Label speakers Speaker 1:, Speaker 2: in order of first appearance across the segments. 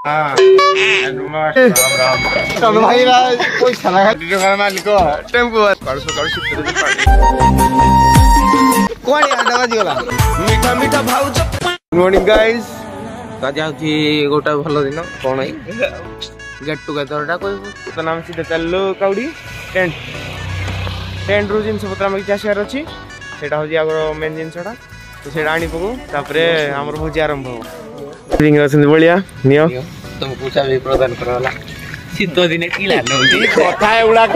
Speaker 1: भाई पैसा लगा मालिक टेम्पो मीठा मीठा भाव। Good morning guys. गोटा भल दिन कौन गेट टुगेदर टा नाम सीधे चलो काउडी टेंट टेंट रु जिन पत्र आम किसी आसार अच्छी से हूँ मेन जिनसा तो से आनी पकू आमर भोजी आरंभ हो बलिया नियो तुमको चाबी प्रदान करला शीत दिन किला कथा एगुड़ाक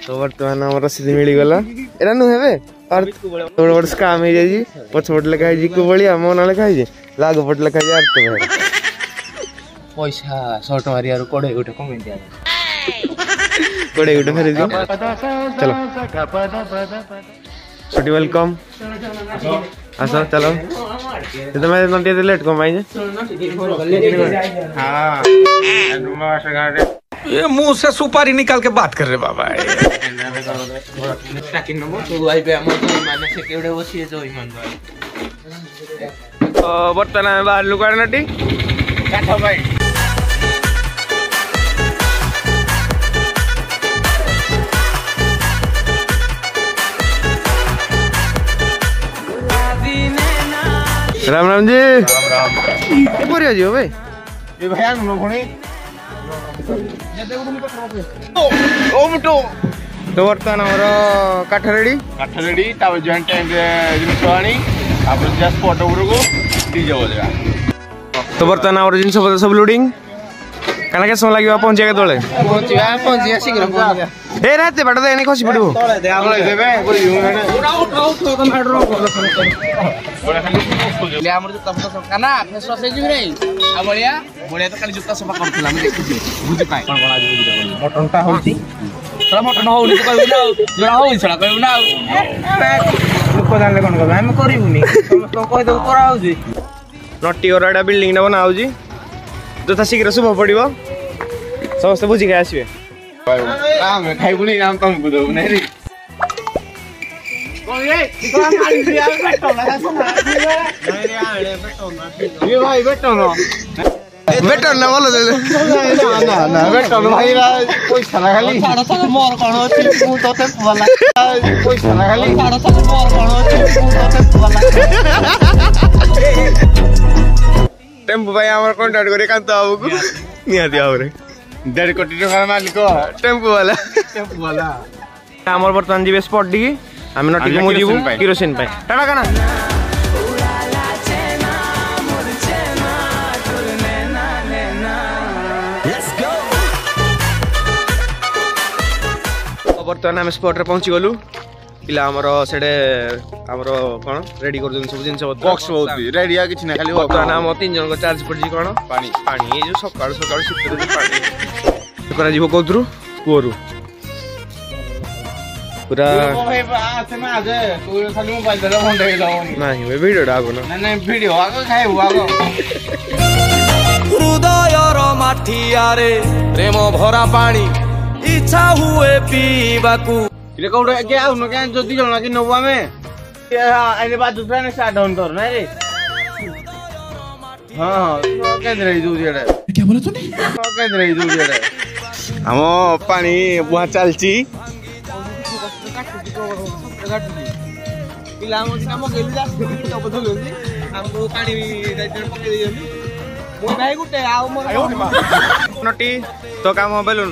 Speaker 1: तो बर्तमान आम रसीद मिलगला एरा नुहे स्काम हो जाए पछपट लिखाई कुबलिया मो ना लिखाई लाग पट लिखाई अर्थ पैसा शर्ट मारी कोड़े गोटे कमेंट कोड़े गोटे फेर चलो छोटी वेलकम आस चलो तुम्हें नटी लेट कम
Speaker 2: ये मुंह से सुपारी निकाल के बात कर रहे बाबा।
Speaker 1: बर्तमान बाहर लुका नटी भाई राम राम जी। राम राम जी भाई ये भाई आन भणी तो बर्तमान आमर काठ रेडी जॉइंट जिनस आनी स्पॉट उपरको डीजे बजेगा। तो बर्तमान आमर जिनस पत्र सब लोडिंग काना के समय लगे पहुंचे तले पहुंचा शीघ्र ए रात बाट देने खसी पड़ो नटी गरा बिल्डिंग बना यथा शीघ्र शुभ पड़ो समस्त बुझी खाई आसवे खाई नाम तुमको दो नहीं भाई बेटन बेटन ना बोलो ना बेटन भाई पैसा ना खाली मोर कौन अच्छी तो पैसा ना खाली मोर कौन टेम्पो भाई आम कंटाक्ट करे कांत बाबू को निहाती भाव 1.5 कोटी टका मालिक टेम्पो वाला आमर बर्तमान जी स्पॉट डी आम नटी को जीवु किरोसिन पाए टाटा काना बर्तमान आम स्पॉट रे पहुंची गलु पिला हमर सेडे हमर कोन रेडी कर सब जिंस बॉक्स बहुत रेडी आ किछ ना खाली बर्तमान हम 3 जन को चार्ज पड़ जी कोन पानी पानी ए जो सकाळ सकाळ शीत पानी करा जीवो कोद्रु कोरु पूरा आसे ना आज तू खाली मोबाइल दे फोन दे जाओ नाही वे वीडियो डागो ना नहीं वीडियो आगो खाइबो आगो
Speaker 2: हृदयर माठिया रे प्रेम भरा पानी इच्छा हुए पीबाकू
Speaker 1: इले कोड के आउ न के जदी जणा कि नबा में आइले बाद दूसरा ने स्टार्ट डाउन कर ना रे हां के रही दू जेडे
Speaker 2: क्या बोला तूने
Speaker 1: के रही दू जेडे हम पानी बुहा चलची पिला हम दिन हम गेलु जा तो बदल होली हमको पानी दाइटर पके दियनी मो भाई गुटे आउ मोर नटी तो काम बेलून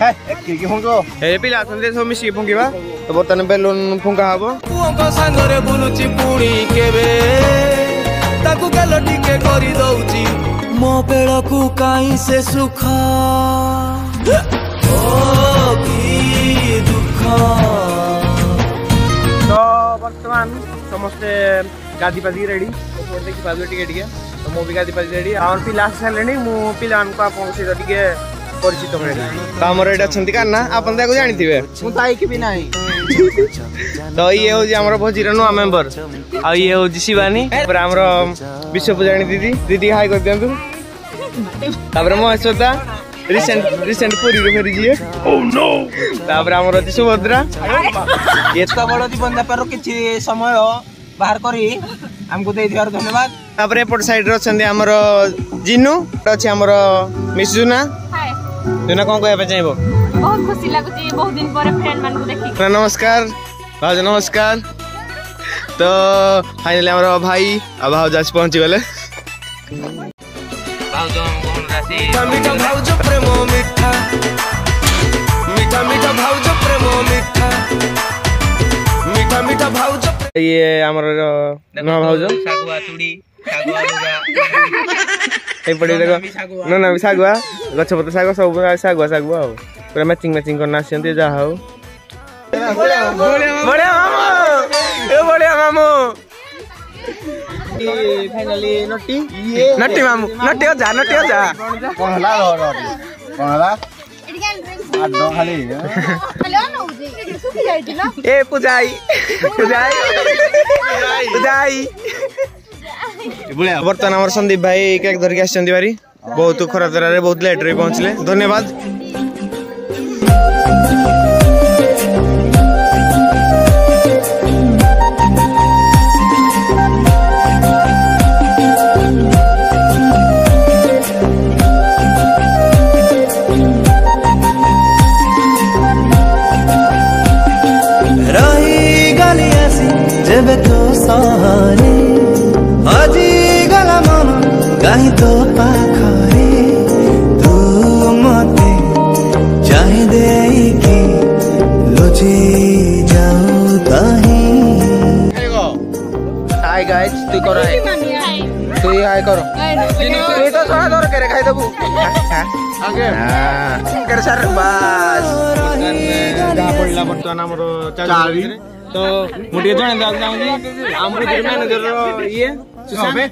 Speaker 1: कि फुंको ए पिला संदे सब मिसी फुंकीबा तो बर्तमान बेलून फुंका हबो
Speaker 2: पुओ संगरे बुलुची पुणी केबे ताकू गलटी के करी दउची मो बेलकू काई से सुख ओ की दुख।
Speaker 1: तो बर्तमान समस्ते गादी पादी रेडी तो देखि पादो टिके तो मो भी गादी पादी रेडी और पिला सालेनी मो पिला को आपन से टिके परिचित तो आमर ये अच्छा ना आप जानी तो ये हूँ आम भोजी नुआ मेम्बर आ ये हूँ शिवानी आम विश्व पूजाणी दीदी दीदी हाई कर दिखाँ महेश्वरदा रिसेंट पुरी रे फेरी जिए ओह नो तापर हमर अछि सुभद्रा
Speaker 3: एत बड़ जीवन व्यापार किछि समय बाहर करी हमको दे दियार धन्यवाद।
Speaker 1: तापर एपट साइड रे अछंदी हमर जिनु अछि हमर मिस जुना
Speaker 4: हाय
Speaker 1: जुना कोन कहबे चाहबो
Speaker 4: बहुत खुशी लागुची बहुत दिन पर फ्रेंड मान को देखि
Speaker 1: नमस्कार भाज नमस्कार तो फाइनली हमर भाई अब भाव जास पहुंची गले
Speaker 3: भाउज हम कोन राशि
Speaker 2: मीठा भाउज प्रेम मीठा मीठा मीठा भाउज प्रेम मीठा मीठा मीठा भाउज
Speaker 1: ये हमर नुआ भाउज
Speaker 3: सागुआ चूड़ी सागुआ लुगा
Speaker 1: ए पड़ी देखो न न सागुआ गछ पत्र सागुआ सब सागुआ सागुआ पूरा मैचिंग करना आछंती जा हो बड़े मामू फाइनली नट्टी मामू नट्टी हो जा
Speaker 5: कोन हला आडो खाली
Speaker 4: हेलो न उजे सुखी जाइति न
Speaker 1: ए पुजाई बर्तमान हमर संदीप भाई केक धर के आछंती बारी बहुत खरा तरह रे बहुत लेट रे पहुंचले धन्यवाद।
Speaker 2: जब तो सहारे आजी गला मन कहीं तो पाखरे तू मते चाहे दे कि लुची जाऊ ताही
Speaker 1: हाय गाइस तू करो तू ही हाय करो तू तो सोना दर करे खाई दबू आगे कर सर बस जा पड़ला बर्तमान हमरो चाली तो मुझे जने दाग जाऊंगी हम मैनेजर ये सुसाबे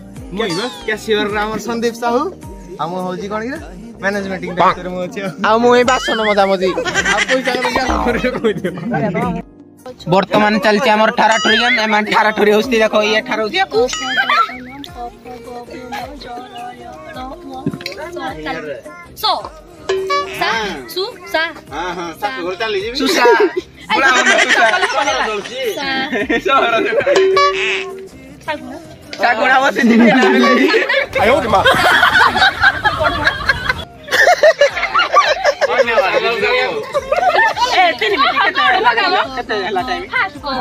Speaker 1: कैशियर रामर संदीप साहू हम होजी कोन रे मैनेजमेंट डायरेक्टर मो अछि आ मो ए बासन मदा मजी आ पैसा कहि दियो
Speaker 3: वर्तमान चलछि हमर ठारा ठोरी गेम एमान ठारा ठोरी होस्ती देखो ये ठारा होछि
Speaker 4: सो सा सु सा
Speaker 5: हां हां सब घर चली जी
Speaker 3: सुसा पुरा सागुड़ा बसे दिने
Speaker 5: आयो के मां
Speaker 3: ए 3 मिनिट केते हला टाइम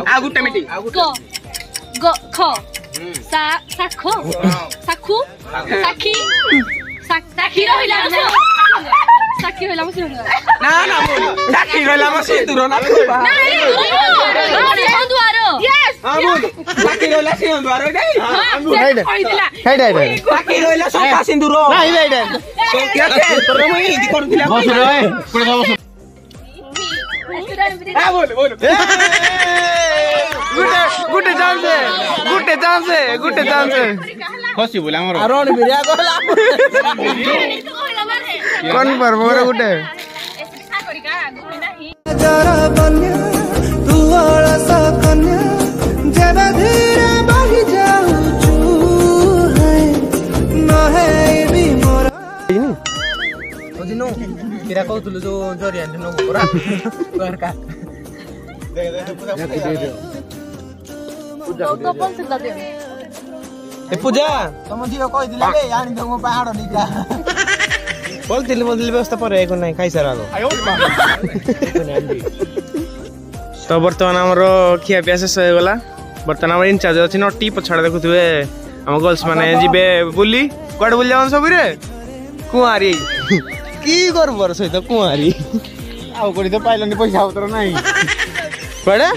Speaker 3: आ गुटे मिनिट
Speaker 4: गो खो सा साखो साखु साखी साखी रहिला साखी होला मसे
Speaker 3: ना ना साखी रहला मसे दूर ना
Speaker 4: दुआरो यस
Speaker 3: हां बोल साखी रहला से दूर गई
Speaker 1: हां हेड
Speaker 3: साखी रहला सोका सिंदूर
Speaker 1: नहीं हेड
Speaker 3: सोकिया के तोर मई हिंदी करथिला
Speaker 1: बस रे पुरा बस
Speaker 3: आ बोल गुटे चांस
Speaker 1: खसी बोला हमर
Speaker 3: रण बिरिया कहला
Speaker 1: कोन पर मोर गुटे
Speaker 2: जरा बन्या तू अळसा कन्या जब धीरे बढ़ी जाऊ चू है न है भी मोरा
Speaker 3: ओदिनो किरा कहतुलु जो जरिया नो पूरा का
Speaker 1: ए पूजा
Speaker 3: तम जियो कहि दिले ले आनी दो मो पहाड़ निका
Speaker 1: बोलतिल व्यवस्था पर एको नहीं खाई सारा
Speaker 5: आयो के मां
Speaker 1: तो बर्तमान हमर खिया पिया शेष हो गला बर्तमान हमर इंचार्ज अछि नटी पछाड़ देखुथुवे हम गर्ल्स माने जिबे बुली कोड बुल जावन सब रे कुआरी की करबर सहित कुआरी
Speaker 5: आउ कोडी तो पाइलनी पैसा उतर नाही
Speaker 1: कोडे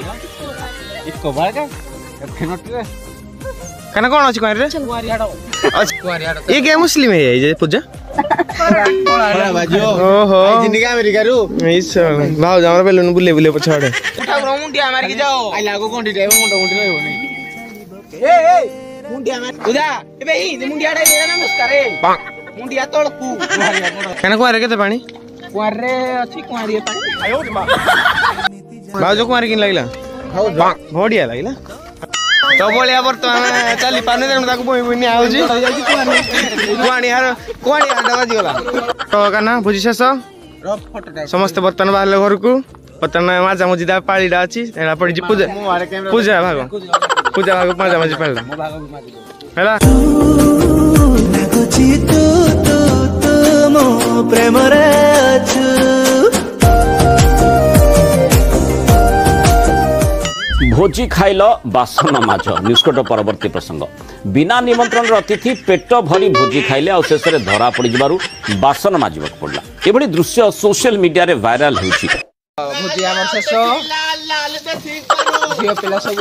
Speaker 5: इको बागा खेनट रे
Speaker 1: कना कोन अछि कुआरी रे
Speaker 3: कुआरी हाडो
Speaker 1: ये के मुस्लिम है ये पूजा
Speaker 5: कोला बाजो
Speaker 1: ओहो
Speaker 5: जिंदगी अमेरिका रु
Speaker 1: इस भाव हमर बेलुन बुले पछाड़े
Speaker 3: उठा मुंडिया मार के जाओ
Speaker 5: आइला को कोंडी जाय मुंडा मुंडी रहबो
Speaker 3: ए मुंडिया मार उदा एबे ही मुंडिया डे नमस्कार ए मुंडिया तळकू
Speaker 1: कना कुआरी केते पानी
Speaker 3: कुआरे अछि कुआरी पानी
Speaker 5: आयो के मां
Speaker 1: भाव जो कुआरी किन लागला बढ़िया लागला तो बलिया बर्तमान चली पाने तेणु ताकू बुई बुई निया होची कुआणी बाजी गला तो काना भोजी शेष समस्त बर्तमान बाहर घर को बर्तमान मजा मजिदा पाळीडा अछि एला पड़ी पूजा पूजा भाग मजा मजी पाळला हैला
Speaker 2: लागुची तू तू तू मो प्रेम रे अछु
Speaker 6: भोजी खाइल बासन माछ निष्कट परवर्ती प्रसंग बिना निमंत्रण अतिथि पेट भरी भोजी खाइले आ शेष में धरा पड़ बासन माजिबक पड़ला एभली दृश्य सोशल मीडिया रे वायरल होछि
Speaker 3: भोजी हमर शेष झियो पिला सब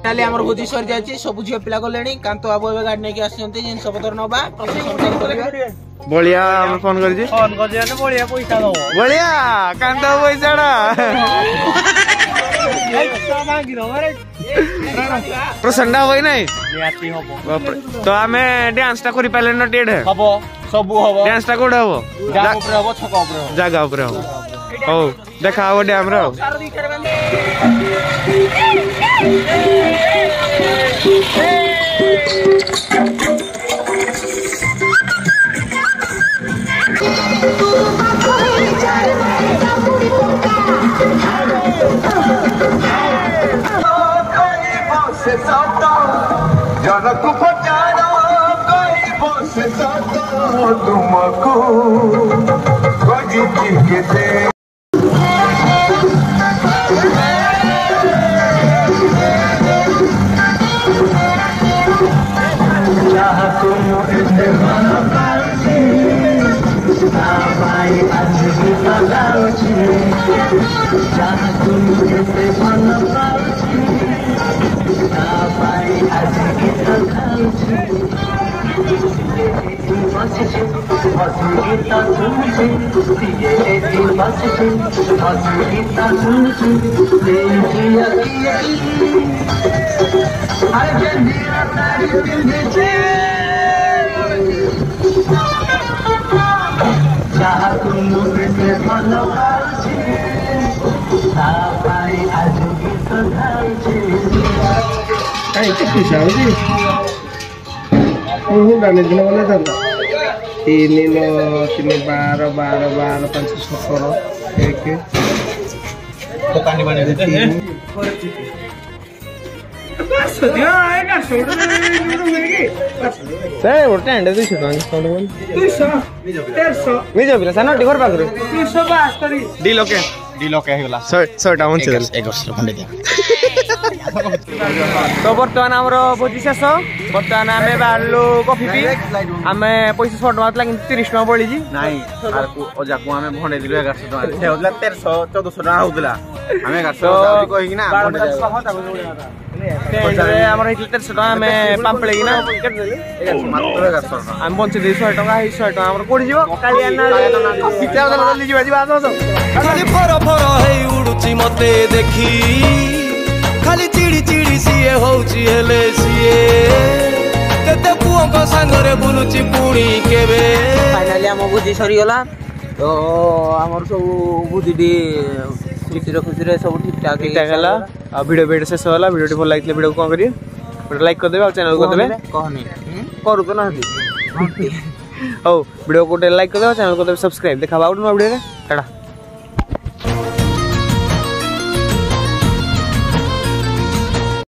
Speaker 3: नाली हमर भोजी सर जाछि सब झियो पिला गलेनी कांतो बाबू ए गाडी नै के आछन्ते जिन सब तर नबा प्रशासन करबा
Speaker 1: बलिया हम फोन कर जे बलिया पैसा दो बलिया कांदा पैसाडा प्रसन्ना होई नै तो हमें डांस ता करि पाले न टेड
Speaker 5: हबो सब हबो
Speaker 1: डांस ता कोड हबो
Speaker 5: जागा ऊपर हबो छका ऊपर हबो
Speaker 1: जागा ऊपर हबो हो देखा हो डैम रो
Speaker 7: जनकु पचारो कहीं बसे सतो तुमको खोजी के दे तीन 12 12 12 5 17 एक
Speaker 5: दुकान बने
Speaker 1: से उठे एंड 200 डिस्काउंट बोल 200 निजो बिला सानो टिकर पाखरे 272
Speaker 5: डीलो के हेगला
Speaker 1: 100 टाउन से
Speaker 5: 11 खंडे दिया
Speaker 1: तो बर्तमान आमर भोजी शेष बर्तमान आम बाहर कॉफी पी आम पैसा 100 टका कि 30 टका पड़ी
Speaker 5: नहीं अजा को हमें भंडे दिलो 1100 टका से होतला 1300 1400 टका होतला हमें 1100 कहि ना भंडे
Speaker 1: आमर 1300 टका आम पांपळे कि ना
Speaker 5: मात्र 1100
Speaker 1: आम बंचे 100 टका 100 टका आमर कोडी जीव काली आना पिता जल्दी जीवा
Speaker 2: खाली फर फर हेई उडुची मते देखी खाली चिड़ी चिड़ी सीए होउची हेले सीए केते पुओ सांगरे बुलुची पुणी केबे
Speaker 3: फाइनली हम भोजी सरी गला तो हमर सब भोजी खुशी रे सब ठीक ठाक
Speaker 1: गला वीडियो शेष होला वीडियो भल लागिले वीडियो को करिए वीडियो लाइक कर देबे और चैनल को देबे
Speaker 3: कहनी
Speaker 1: करू तो ना हो वीडियो को लाइक कर देबे चैनल को देबे सब्सक्राइब देखा बाउड नो वीडियो रे टाटा।